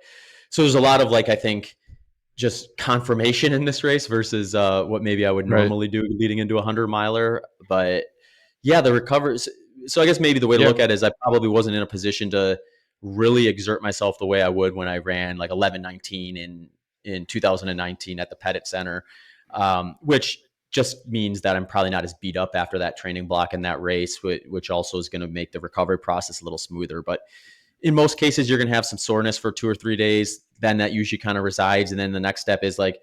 so there's a lot of like, I think, just confirmation in this race versus what maybe I would Right. normally do leading into a 100 miler. But yeah, the recovery. So I guess maybe the way to Yeah. look at it is I probably wasn't in a position to really exert myself the way I would when I ran like 11:19 in 2019 at the Pettit Center, which just means that I'm probably not as beat up after that training block in that race, which also is going to make the recovery process a little smoother. But in most cases, you're going to have some soreness for 2 or 3 days. Then that usually kind of resides. And then the next step is like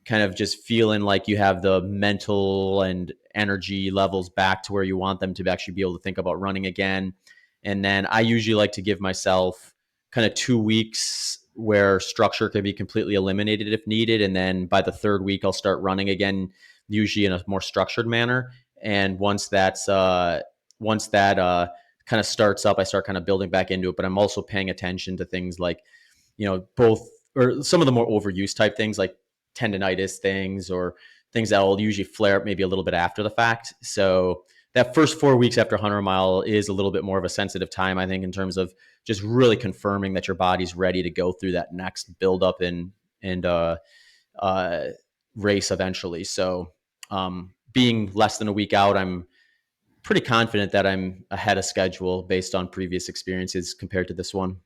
kind of just feeling like you have the mental and energy levels back to where you want them to actually be able to think about running again. And then I usually like to give myself kind of 2 weeks where structure can be completely eliminated if needed. And then by the third week, I'll start running again, usually in a more structured manner. And once that kind of starts up, I start kind of building back into it. But I'm also paying attention to things like, both, or some of the more overuse type things like tendonitis things, or things that will usually flare up maybe a little bit after the fact. So that first 4 weeks after 100 mile is a little bit more of a sensitive time, I think, in terms of just really confirming that your body's ready to go through that next build up and uh, race eventually. So being less than a week out, I'm pretty confident that I'm ahead of schedule based on previous experiences compared to this one.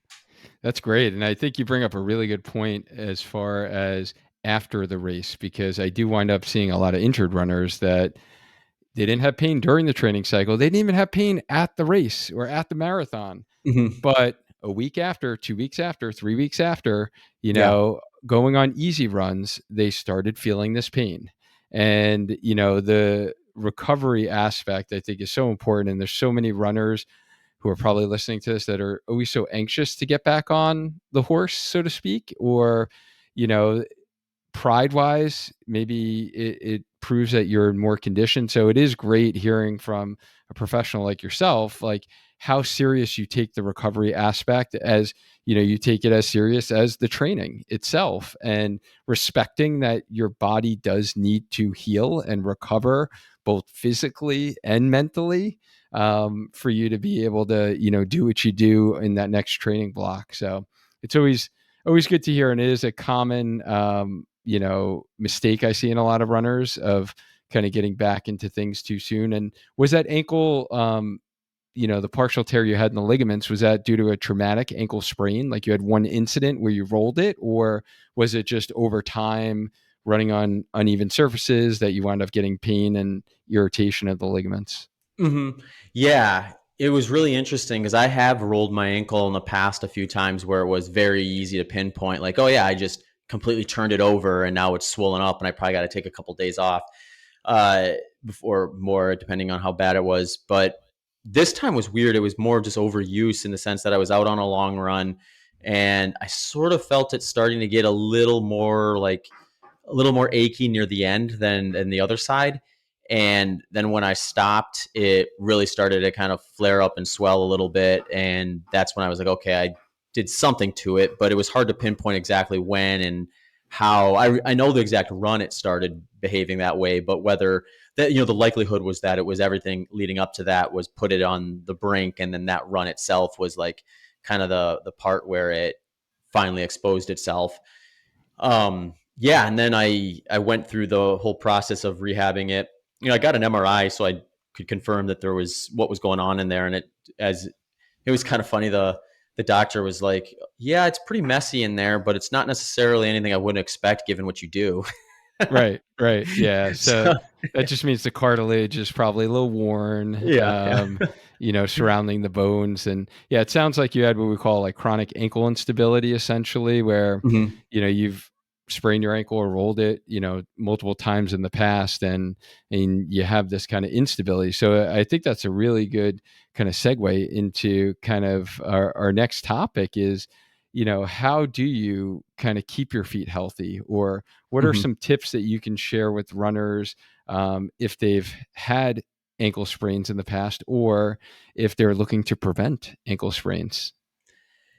That's great. And I think you bring up a really good point as far as after the race, because I do wind up seeing a lot of injured runners that they didn't have pain during the training cycle. They didn't even have pain at the race or at the marathon. Mm-hmm. But a week after, 2 weeks after, 3 weeks after, Yeah. going on easy runs, they started feeling this pain. And, the recovery aspect, I think, is so important. And there's so many runners who are probably listening to this that are always so anxious to get back on the horse, so to speak, or, you know, pride wise, maybe it proves that you're in more condition. So it is great hearing from a professional like yourself, like how serious you take the recovery aspect, as you take it as serious as the training itself, and respecting that your body does need to heal and recover both physically and mentally, for you to be able to, do what you do in that next training block. So it's always good to hear. And it is a common, mistake I see in a lot of runners, of kind of getting back into things too soon. And was that ankle, the partial tear you had in the ligaments, was that due to a traumatic ankle sprain? Like you had one incident where you rolled it, or was it just over time running on uneven surfaces that you wound up getting pain and irritation of the ligaments? Yeah, it was really interesting because I have rolled my ankle in the past a few times where it was very easy to pinpoint, like, oh yeah, I just completely turned it over and now it's swollen up and I probably got to take a couple days off, uh, before more, depending on how bad it was. But this time was weird. It was more just overuse in the sense that I was out on a long run and I sort of felt it starting to get a little more achy near the end than the other side. And then when I stopped, it really started to kind of flare up and swell a little bit. And that's when I was like, okay, I did something to it, but it was hard to pinpoint exactly when and how. I know the exact run it started behaving that way, but whether that, the likelihood was that it was everything leading up to that was put it on the brink. And then that run itself was like kind of the part where it finally exposed itself. Yeah, and then I went through the whole process of rehabbing it. I got an MRI so I could confirm that there was what was going on in there, and it was kind of funny. The the doctor was like, yeah, it's pretty messy in there, but it's not necessarily anything I wouldn't expect given what you do. Right, right, yeah, so So that just means the cartilage is probably a little worn, yeah. surrounding the bones, and yeah, it sounds like you had what we call, like, chronic ankle instability, essentially, where, Mhm. you've sprained your ankle or rolled it, multiple times in the past, and you have this kinda instability, so I think that's a really good kinda segue into kind of our next topic is, how do you kinda keep your feet healthy, or what are Mhm. some tips that you can share with runners if they've had ankle sprains in the past or if they're looking to prevent ankle sprains?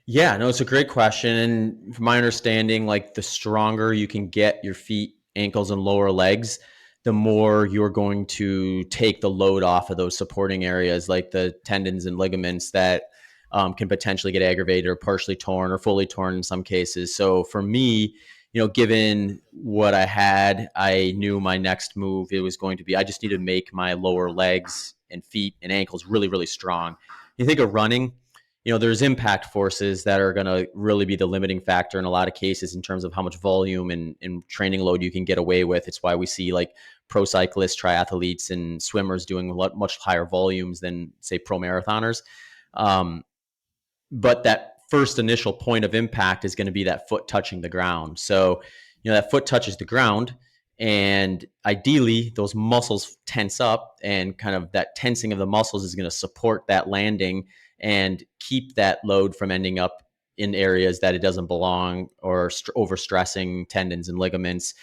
Yeah, no, it's a great question. And from my understanding, like the stronger you can get your feet, ankles, and lower legs, the more you're going to take the load off of those supporting areas, like the tendons and ligaments that can potentially get aggravated or partially torn or fully torn in some cases. So for me, given what I had, I knew my next move it was going to be I just need to make my lower legs and feet and ankles really, really strong. You think of running, there's impact forces that are going to really be the limiting factor in a lot of cases in terms of how much volume and training load you can get away with. It's why we see like pro cyclists, triathletes, and swimmers doing much higher volumes than, say, pro marathoners. Um, but that first initial point of impact is going to be that foot touching the ground. So, that foot touches the ground, and ideally, those muscles tense up, and kind of that tensing of the muscles is going to support that landing and keep that load from ending up in areas that it doesn't belong or overstressing tendons and ligaments.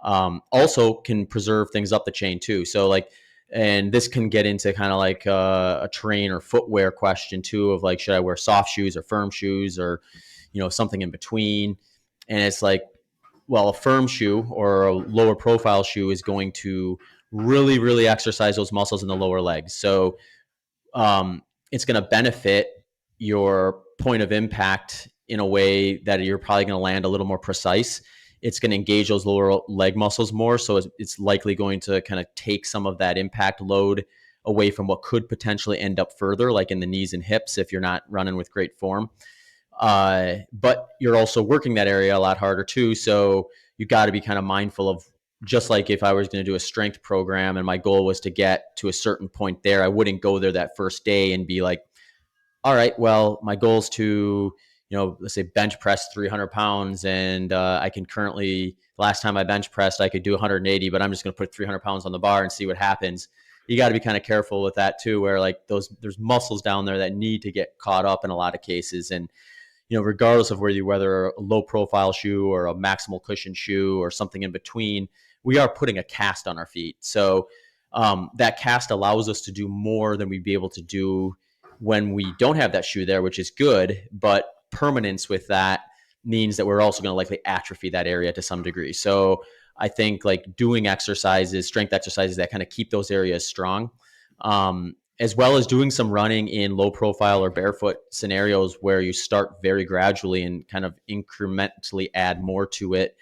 Also, can preserve things up the chain too. So, like, and this can get into kind of like a terrain or footwear question too of like, should I wear soft shoes or firm shoes or something in between? And it's like, well, a firm shoe or a lower profile shoe is going to really, really exercise those muscles in the lower legs. So it's going to benefit your point of impact in a way that you're probably going to land a little more precise. It's going to engage those lower leg muscles more. So it's likely going to kind of take some of that impact load away from what could potentially end up further, like in the knees and hips if you're not running with great form. But you're also working that area a lot harder too. So you got to be kind of mindful of, just like if I was going to do a strength program and my goal was to get to a certain point there, I wouldn't go there that first day and be like, all right, well, my goal is to, let's say bench press 300 pounds. And I can currently, last time I bench pressed, I could do 180, but I'm just going to put 300 pounds on the bar and see what happens. You got to be kind of careful with that too, where like there's muscles down there that need to get caught up in a lot of cases. And regardless of whether a low profile shoe or a maximal cushion shoe or something in between, we are putting a cast on our feet. So that cast allows us to do more than we'd be able to do when we don't have that shoe there, which is good. But permanence with that means that we're also going to likely atrophy that area to some degree. So I think like doing exercises, strength exercises that kind of keep those areas strong, as well as doing some running in low profile or barefoot scenarios where you start very gradually and kind of incrementally add more to it,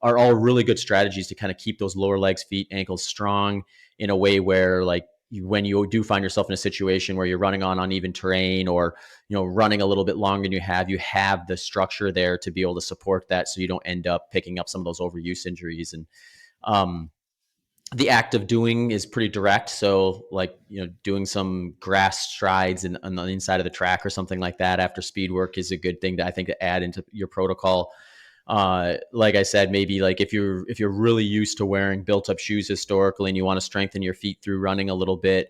are all really good strategies to kind of keep those lower legs, feet, ankles strong in a way where like when you do find yourself in a situation where you're running on uneven terrain or running a little bit longer than you have the structure there to be able to support that, so you don't end up picking up some of those overuse injuries. And um, the act of doing is pretty direct. So like, doing some grass strides on the inside of the track or something like that after speed work is a good thing to, I think, to add into your protocol. Like I said, maybe like if you're really used to wearing built up shoes historically and you want to strengthen your feet through running a little bit,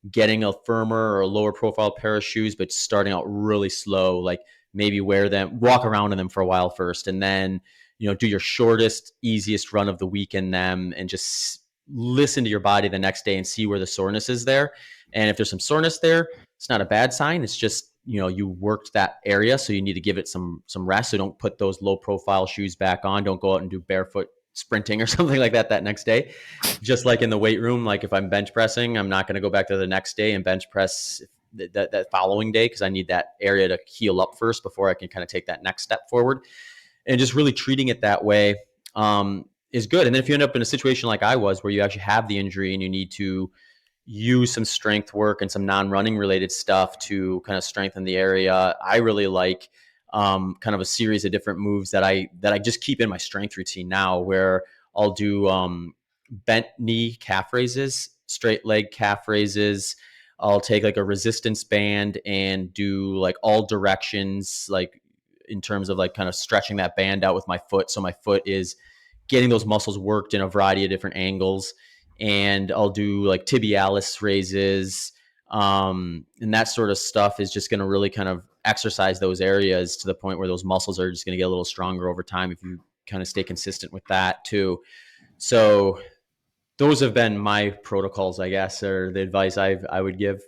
getting a firmer or a lower profile pair of shoes, but starting out really slow, like maybe walk around in them for a while first, and then, do your shortest, easiest run of the week in them and just listen to your body the next day and see where the soreness is there. And if there's some soreness there, it's not a bad sign. It's just, you worked that area. So you need to give it some rest. So don't put those low profile shoes back on. Don't go out and do barefoot sprinting or something like that next day. Just like in the weight room, like if I'm bench pressing, I'm not going to go back to the next day and bench press that following day, because I need that area to heal up first before I can kind of take that next step forward. And just really treating it that way is good. And then if you end up in a situation like I was, where you actually have the injury and you need to use some strength work and some non-running related stuff to kind of strengthen the area. I really like kind of a series of different moves that I just keep in my strength routine now, where I'll do bent knee calf raises, straight leg calf raises. I'll take like a resistance band and do like all directions, like in terms of like kind of stretching that band out with my foot. So my foot is getting those muscles worked in a variety of different angles. And I'll do like tibialis raises. And that sort of stuff is just going to really kind of exercise those areas to the point where those muscles are just going to get a little stronger over time if you kind of stay consistent with that too. So those have been my protocols, I guess, or the advice I would give.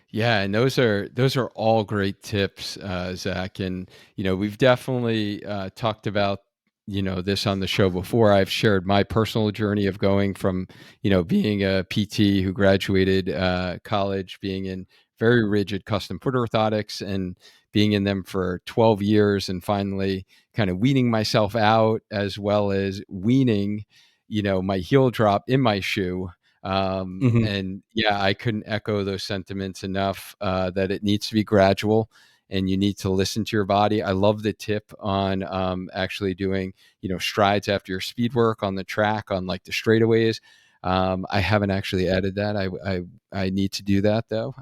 Yeah, and those are all great tips, Zach. And we've definitely talked about this on the show before. I've shared my personal journey of going from being a PT who graduated college, being in very rigid custom foot orthotics, and being in them for 12 years, and finally kind of weaning myself out, as well as weaning my heel drop in my shoe. Mm-hmm. And yeah, I couldn't echo those sentiments enough, that it needs to be gradual and you need to listen to your body. I love the tip on actually doing, strides after your speed work on the track on like the straightaways. I haven't actually added that. I need to do that though.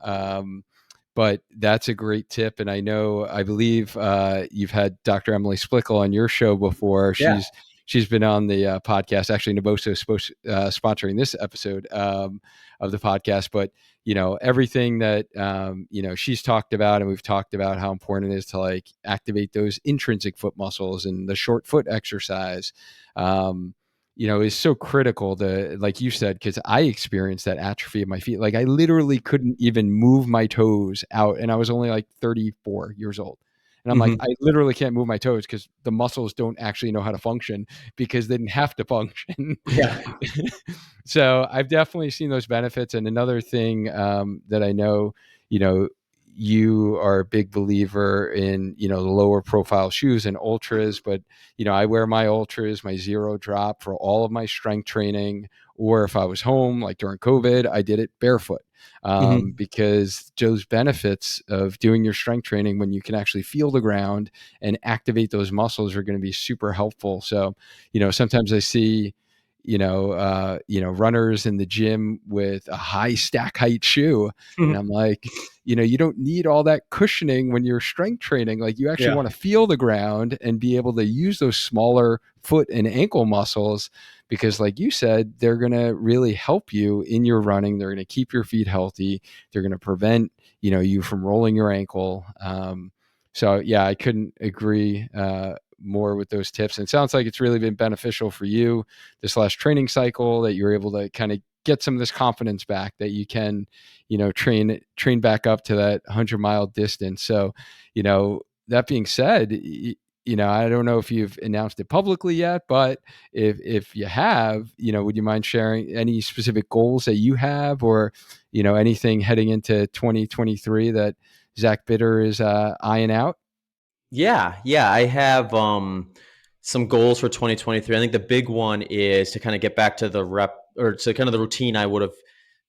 But that's a great tip. And I believe you've had Dr. Emily Splickle on your show before. Yeah. She's been on the podcast. Actually, Naboso is sponsoring this episode of the podcast. But everything that she's talked about, and we've talked about how important it is to like activate those intrinsic foot muscles and the short foot exercise. Is so critical to, like you said, because I experienced that atrophy of my feet. Like I literally couldn't even move my toes out, and I was only like 34 years old. And I'm like, Mm-hmm. I literally can't move my toes because the muscles don't actually know how to function because they didn't have to function. Yeah. So I've definitely seen those benefits. And another thing that I know, you know, you are a big believer in, the lower profile shoes and ultras, but, I wear my ultras, my zero drop for all of my strength training. Or if I was home, like during COVID, I did it barefoot, Mm-hmm. because those benefits of doing your strength training when you can actually feel the ground and activate those muscles are going to be super helpful. So, sometimes I see, runners in the gym with a high stack height shoe. And I'm like, you don't need all that cushioning when you're strength training. Like you actually Yeah. want to feel the ground and be able to use those smaller foot and ankle muscles because like you said, they're going to really help you in your running. They're going to keep your feet healthy. They're going to prevent, you from rolling your ankle. So yeah, I couldn't agree more with those tips. And it sounds like it's really been beneficial for you this last training cycle that you're able to kind of get some of this confidence back that you can, train back up to that 100-mile distance. So, that being said, I don't know if you've announced it publicly yet, but if you have, would you mind sharing any specific goals that you have, or anything heading into 2023 that Zack Bitter is eyeing out? Yeah, I have some goals for 2023. I think the big one is to kind of get back to the rep or to kind of the routine I would have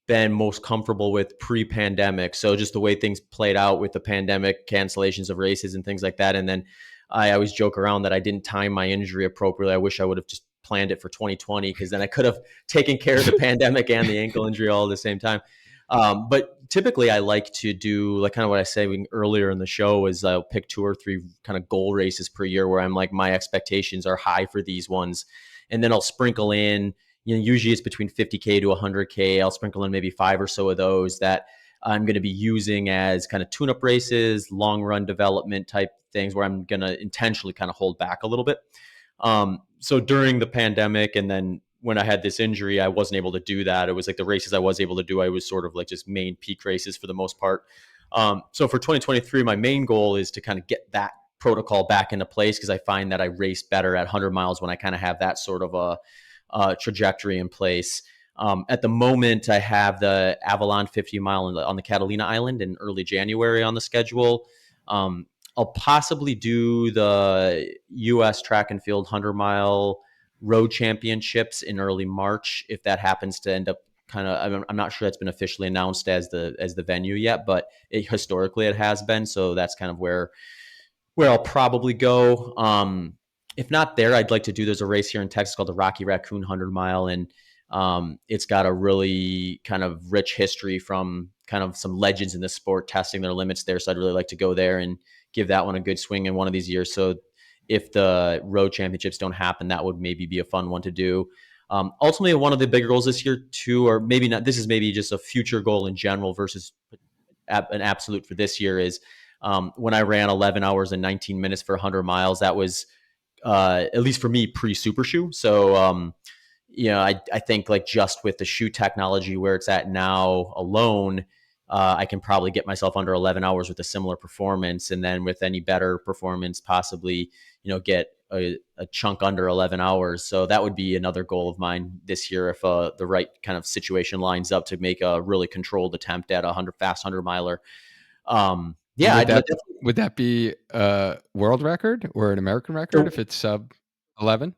been most comfortable with pre-pandemic. So just the way things played out with the pandemic, cancellations of races and things like that. And then I always joke around that I didn't time my injury appropriately. I wish I would have just planned it for 2020 because then I could have taken care of the pandemic and the ankle injury all at the same time. But typically, I like to do like kind of what I said earlier in the show is I'll pick 2 or 3 kind of goal races per year where I'm like my expectations are high for these ones, and then I'll sprinkle in. Usually it's between 50K to 100K. I'll sprinkle in maybe 5 or so of those that I'm going to be using as kind of tune-up races, long run development type things where I'm going to intentionally kind of hold back a little bit. So during the pandemic and then when I had this injury, I wasn't able to do that. It was like the races I was able to do, I was sort of like just main peak races for the most part. So for 2023, my main goal is to kind of get that protocol back into place because I find that I race better at 100 miles when I kind of have that sort of a trajectory in place. At the moment, I have the Avalon 50 mile on the Catalina Island in early January on the schedule. I'll possibly do the U.S. track and field 100-mile road championships in early March if that happens to end up kind of, I'm not sure that's been officially announced as the venue yet, but historically it has been. So that's kind of where I'll probably go. If not there, I'd like to do. There's a race here in Texas called the Rocky Raccoon 100 mile, and it's got a really kind of rich history from kind of some legends in the sport testing their limits there. So I'd really like to go there and give that one a good swing in one of these years. So if the road championships don't happen, that would maybe be a fun one to do. Ultimately, one of the bigger goals this year too, or maybe not, this is maybe just a future goal in general versus an absolute for this year, is when I ran 11 hours and 19 minutes for 100 miles. That was, at least for me, pre Super Shoe. So, I think like just with the shoe technology where it's at now alone, I can probably get myself under 11 hours with a similar performance. And then with any better performance, possibly, get a chunk under 11 hours. So that would be another goal of mine this year if the right kind of situation lines up to make a really controlled attempt at a 100 miler. And Yeah, I'd definitely. would that be a world record or an American record if it's sub 11?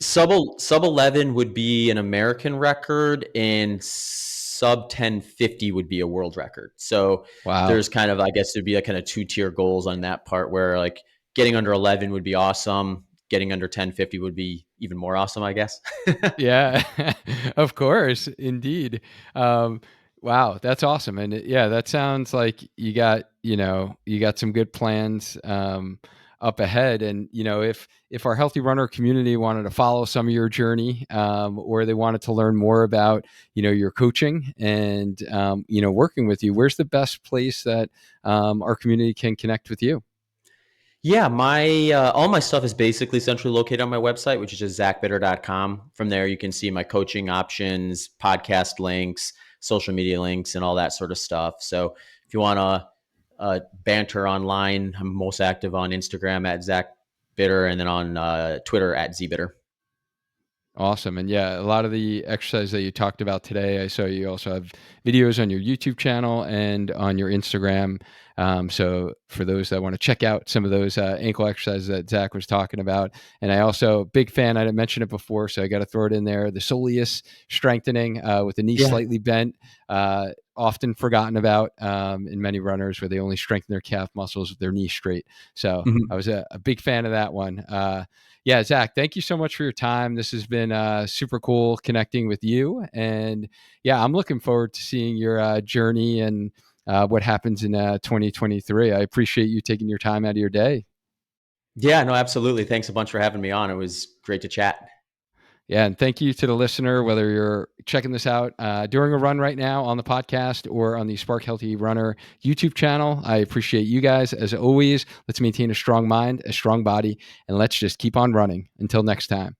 Sub 11 would be an American record, and sub 1050 would be a world record. So Wow. there's kind of, I guess there'd be a kind of two-tier goals on that part, where like getting under 11 would be awesome. Getting under 1050 would be even more awesome, I guess. Yeah, of course, indeed. Um, wow, that's awesome, and yeah, that sounds like you got some good plans up ahead. And if our healthy runner community wanted to follow some of your journey, or they wanted to learn more about your coaching and working with you, where's the best place that our community can connect with you? Yeah, my all my stuff is basically centrally located on my website, which is just zackbitter.com. From there, you can see my coaching options, podcast links, social media links, and all that sort of stuff. So if you want to banter online, I'm most active on Instagram at Zack Bitter, and then on Twitter at ZBitter. Awesome. And yeah, a lot of the exercise that you talked about today, I saw you also have videos on your YouTube channel and on your Instagram. So for those that want to check out some of those ankle exercises that Zach was talking about, and I also big fan. I didn't mention it before, so I got to throw it in there. The soleus strengthening with the knee Yeah. slightly bent, often forgotten about in many runners, where they only strengthen their calf muscles with their knee straight. So I Mhm. was a big fan of that one. Yeah, Zach, thank you so much for your time. This has been super cool connecting with you. And yeah, I'm looking forward to seeing your journey and what happens in 2023. I appreciate you taking your time out of your day. Yeah, no, absolutely. Thanks a bunch for having me on. It was great to chat. Yeah, and thank you to the listener, whether you're checking this out during a run right now on the podcast or on the Spark Healthy Runner YouTube channel. I appreciate you guys. As always, let's maintain a strong mind, a strong body, and let's just keep on running. Until next time.